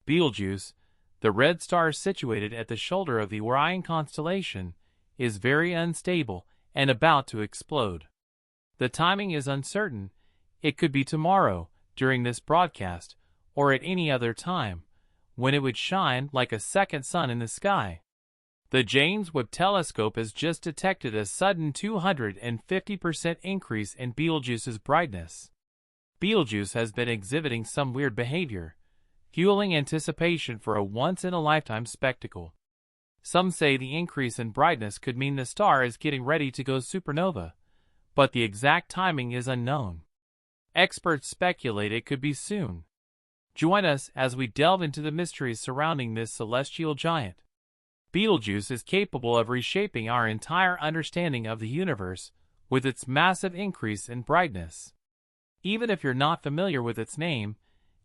Betelgeuse, the red star situated at the shoulder of the Orion constellation, is very unstable and about to explode. The timing is uncertain. It could be tomorrow, during this broadcast, or at any other time, when it would shine like a second sun in the sky. The James Webb Telescope has just detected a sudden 250% increase in Betelgeuse's brightness. Betelgeuse has been exhibiting some weird behavior, fueling anticipation for a once-in-a-lifetime spectacle. Some say the increase in brightness could mean the star is getting ready to go supernova, but the exact timing is unknown. Experts speculate it could be soon. Join us as we delve into the mysteries surrounding this celestial giant. Betelgeuse is capable of reshaping our entire understanding of the universe with its massive increase in brightness. Even if you're not familiar with its name,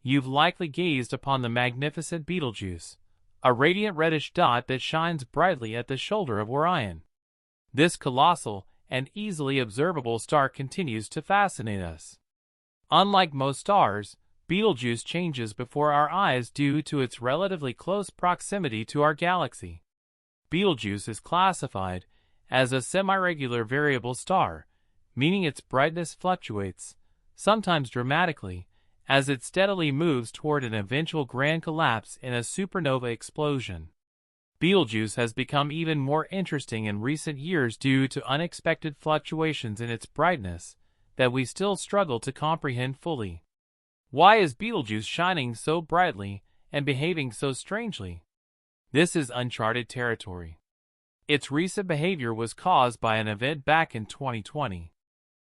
you've likely gazed upon the magnificent Betelgeuse, a radiant reddish dot that shines brightly at the shoulder of Orion. This colossal and easily observable star continues to fascinate us. Unlike most stars, Betelgeuse changes before our eyes due to its relatively close proximity to our galaxy. Betelgeuse is classified as a semi-regular variable star, meaning its brightness fluctuates, sometimes dramatically, as it steadily moves toward an eventual grand collapse in a supernova explosion. Betelgeuse has become even more interesting in recent years due to unexpected fluctuations in its brightness that we still struggle to comprehend fully. Why is Betelgeuse shining so brightly and behaving so strangely? This is uncharted territory. Its recent behavior was caused by an event back in 2020.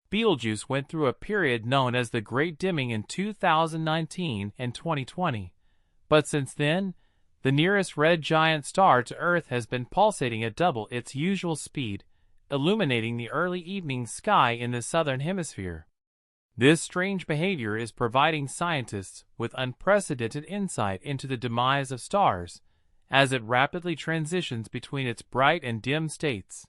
Betelgeuse went through a period known as the Great Dimming in 2019 and 2020, but since then, the nearest red giant star to Earth has been pulsating at double its usual speed, illuminating the early evening sky in the southern hemisphere. This strange behavior is providing scientists with unprecedented insight into the demise of stars, as it rapidly transitions between its bright and dim states.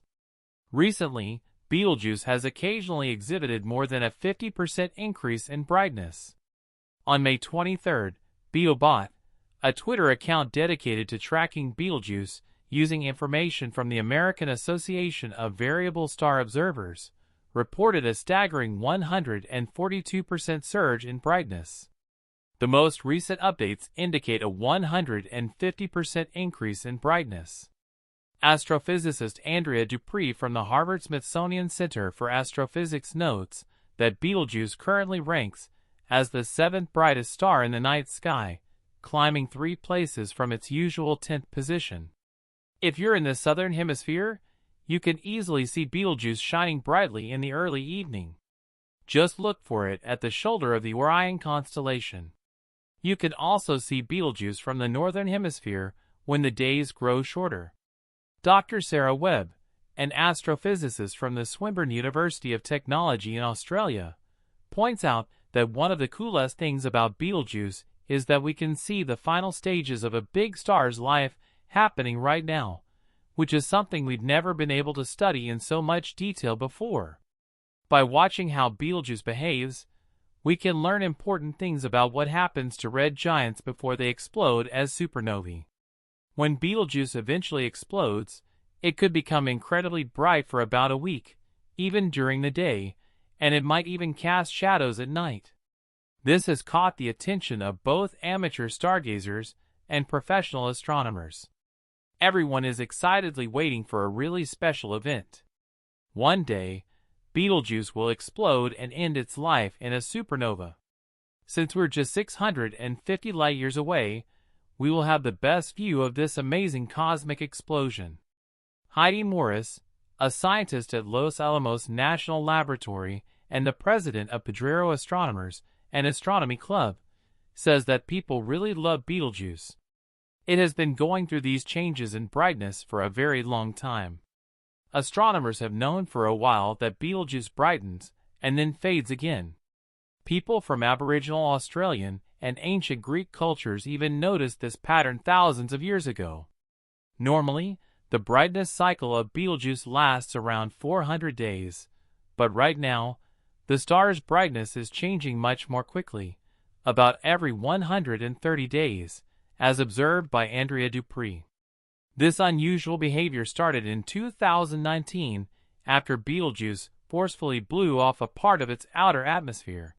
Recently, Betelgeuse has occasionally exhibited more than a 50% increase in brightness. On May 23, BeoBot, a Twitter account dedicated to tracking Betelgeuse using information from the American Association of Variable Star Observers, reported a staggering 142% surge in brightness. The most recent updates indicate a 150% increase in brightness. Astrophysicist Andrea Dupree from the Harvard-Smithsonian Center for Astrophysics notes that Betelgeuse currently ranks as the seventh brightest star in the night sky, climbing 3 places from its usual 10th position. If you're in the southern hemisphere, you can easily see Betelgeuse shining brightly in the early evening. Just look for it at the shoulder of the Orion constellation. You can also see Betelgeuse from the northern hemisphere when the days grow shorter. Dr. Sarah Webb, an astrophysicist from the Swinburne University of Technology in Australia, points out that one of the coolest things about Betelgeuse is that we can see the final stages of a big star's life happening right now, which is something we've never been able to study in so much detail before. By watching how Betelgeuse behaves, we can learn important things about what happens to red giants before they explode as supernovae. When Betelgeuse eventually explodes, it could become incredibly bright for about a week, even during the day, and it might even cast shadows at night. This has caught the attention of both amateur stargazers and professional astronomers. Everyone is excitedly waiting for a really special event. One day, Betelgeuse will explode and end its life in a supernova. Since we're just 650 light-years away, we will have the best view of this amazing cosmic explosion. Heidi Morris, a scientist at Los Alamos National Laboratory and the president of Pedrero Astronomers and Astronomy Club, says that people really love Betelgeuse. It has been going through these changes in brightness for a very long time. Astronomers have known for a while that Betelgeuse brightens and then fades again. People from Aboriginal Australian and ancient Greek cultures even noticed this pattern thousands of years ago. Normally, the brightness cycle of Betelgeuse lasts around 400 days, but right now, the star's brightness is changing much more quickly, about every 130 days, as observed by Andrea Dupree. This unusual behavior started in 2019 after Betelgeuse forcefully blew off a part of its outer atmosphere.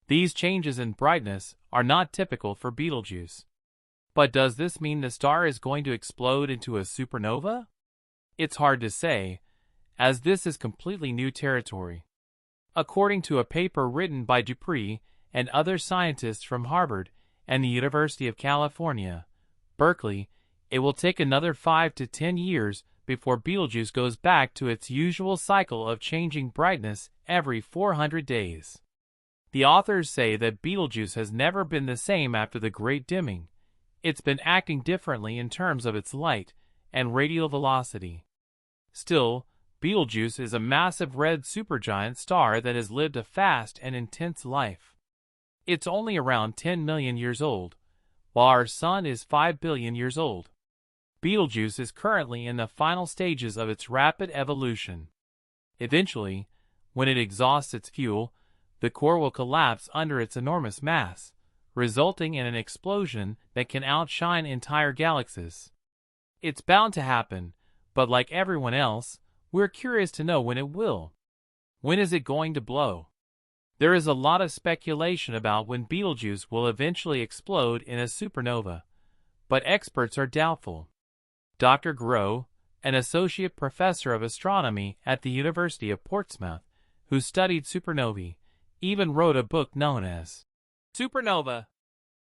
These changes in brightness are not typical for Betelgeuse. But does this mean the star is going to explode into a supernova? It's hard to say, as this is completely new territory. According to a paper written by Dupree and other scientists from Harvard and the University of California, Berkeley, it will take another 5 to 10 years before Betelgeuse goes back to its usual cycle of changing brightness every 400 days. The authors say that Betelgeuse has never been the same after the Great Dimming. It's been acting differently in terms of its light and radial velocity. Still, Betelgeuse is a massive red supergiant star that has lived a fast and intense life. It's only around 10 million years old, while our Sun is 5 billion years old. Betelgeuse is currently in the final stages of its rapid evolution. Eventually, when it exhausts its fuel, the core will collapse under its enormous mass, resulting in an explosion that can outshine entire galaxies. It's bound to happen, but like everyone else, we're curious to know when it will. When is it going to blow? There is a lot of speculation about when Betelgeuse will eventually explode in a supernova, but experts are doubtful. Dr. Groh, an associate professor of astronomy at the University of Portsmouth, who studied supernovae, even wrote a book known as Supernova.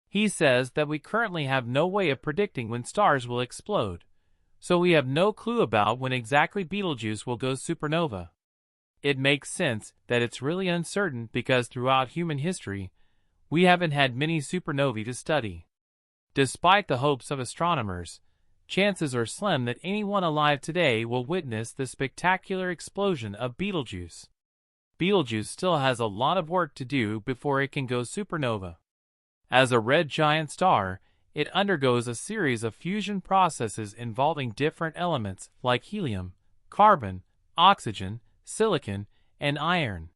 He says that we currently have no way of predicting when stars will explode, so we have no clue about when exactly Betelgeuse will go supernova. It makes sense that it's really uncertain because throughout human history, we haven't had many supernovae to study. Despite the hopes of astronomers, chances are slim that anyone alive today will witness the spectacular explosion of Betelgeuse. Betelgeuse still has a lot of work to do before it can go supernova. As a red giant star, it undergoes a series of fusion processes involving different elements like helium, carbon, oxygen, silicon, and iron.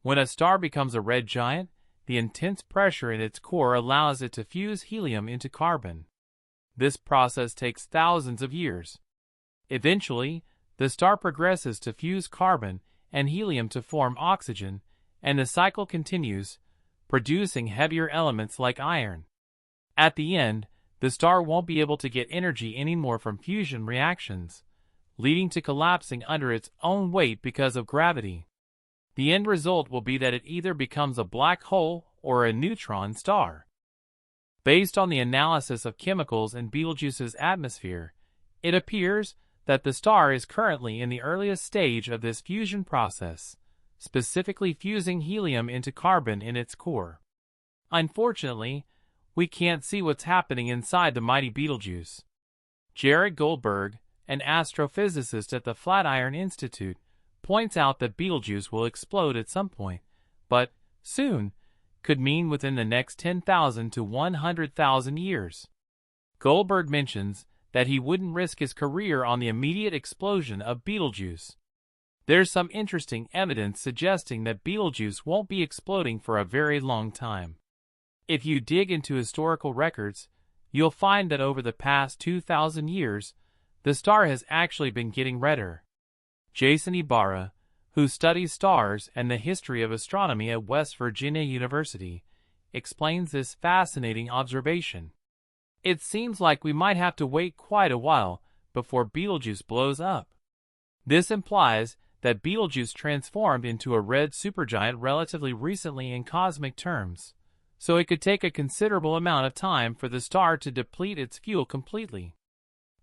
When a star becomes a red giant, the intense pressure in its core allows it to fuse helium into carbon. This process takes thousands of years. Eventually, the star progresses to fuse carbon and helium to form oxygen, and the cycle continues, producing heavier elements like iron. At the end, the star won't be able to get energy anymore from fusion reactions, leading to collapsing under its own weight because of gravity. The end result will be that it either becomes a black hole or a neutron star. Based on the analysis of chemicals in Betelgeuse's atmosphere, it appears that the star is currently in the earliest stage of this fusion process, specifically fusing helium into carbon in its core. Unfortunately, we can't see what's happening inside the mighty Betelgeuse. Jared Goldberg, an astrophysicist at the Flatiron Institute, points out that Betelgeuse will explode at some point, but soon could mean within the next 10,000 to 100,000 years. Goldberg mentions that he wouldn't risk his career on the immediate explosion of Betelgeuse. There's some interesting evidence suggesting that Betelgeuse won't be exploding for a very long time. If you dig into historical records, you'll find that over the past 2,000 years, the star has actually been getting redder. Jason Ibarra, who studies stars and the history of astronomy at West Virginia University, explains this fascinating observation. It seems like we might have to wait quite a while before Betelgeuse blows up. This implies that Betelgeuse transformed into a red supergiant relatively recently in cosmic terms, so it could take a considerable amount of time for the star to deplete its fuel completely.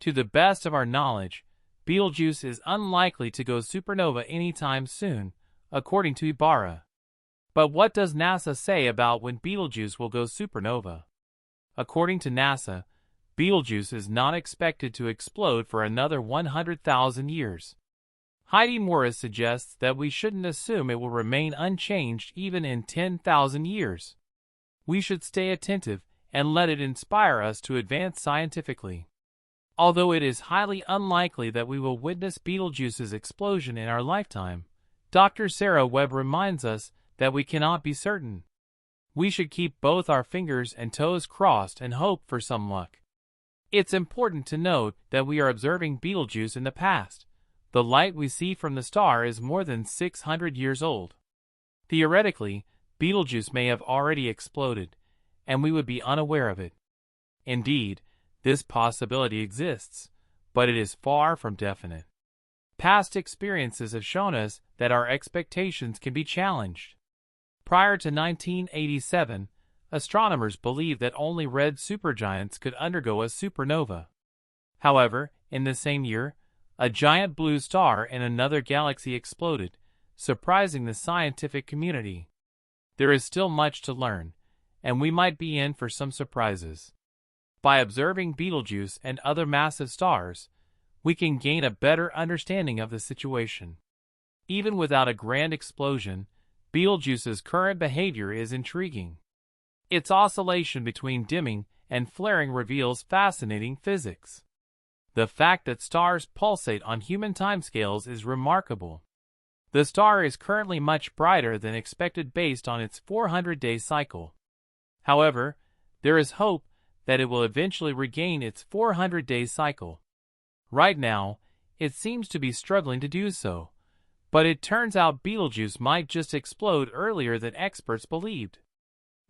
To the best of our knowledge, Betelgeuse is unlikely to go supernova anytime soon, according to Ibarra. But what does NASA say about when Betelgeuse will go supernova? According to NASA, Betelgeuse is not expected to explode for another 100,000 years. Heidi Morris suggests that we shouldn't assume it will remain unchanged even in 10,000 years. We should stay attentive and let it inspire us to advance scientifically. Although it is highly unlikely that we will witness Betelgeuse's explosion in our lifetime, Dr. Sarah Webb reminds us that we cannot be certain. We should keep both our fingers and toes crossed and hope for some luck. It's important to note that we are observing Betelgeuse in the past. The light we see from the star is more than 600 years old. Theoretically, Betelgeuse may have already exploded, and we would be unaware of it. Indeed, this possibility exists, but it is far from definite. Past experiences have shown us that our expectations can be challenged. Prior to 1987, astronomers believed that only red supergiants could undergo a supernova. However, in the same year, a giant blue star in another galaxy exploded, surprising the scientific community. There is still much to learn, and we might be in for some surprises. By observing Betelgeuse and other massive stars, we can gain a better understanding of the situation. Even without a grand explosion, Betelgeuse's current behavior is intriguing. Its oscillation between dimming and flaring reveals fascinating physics. The fact that stars pulsate on human timescales is remarkable. The star is currently much brighter than expected based on its 400-day cycle. However, there is hope that it will eventually regain its 400-day cycle. Right now, it seems to be struggling to do so, but it turns out Betelgeuse might just explode earlier than experts believed.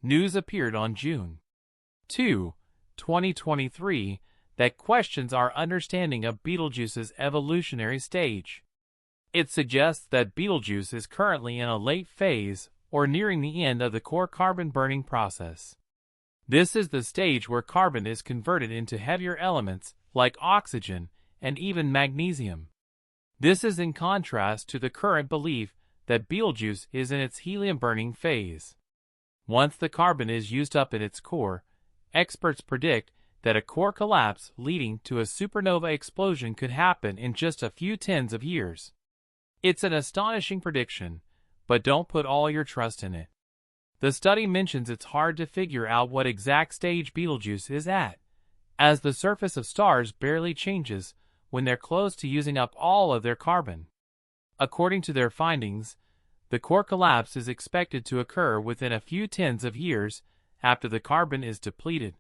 News appeared on June 2, 2023, that questions our understanding of Betelgeuse's evolutionary stage. It suggests that Betelgeuse is currently in a late phase or nearing the end of the core carbon burning process. This is the stage where carbon is converted into heavier elements like oxygen and even magnesium. This is in contrast to the current belief that Betelgeuse is in its helium-burning phase. Once the carbon is used up in its core, experts predict that a core collapse leading to a supernova explosion could happen in just a few tens of years. It's an astonishing prediction, but don't put all your trust in it. The study mentions it's hard to figure out what exact stage Betelgeuse is at, as the surface of stars barely changes when they're close to using up all of their carbon. According to their findings, the core collapse is expected to occur within a few tens of years after the carbon is depleted.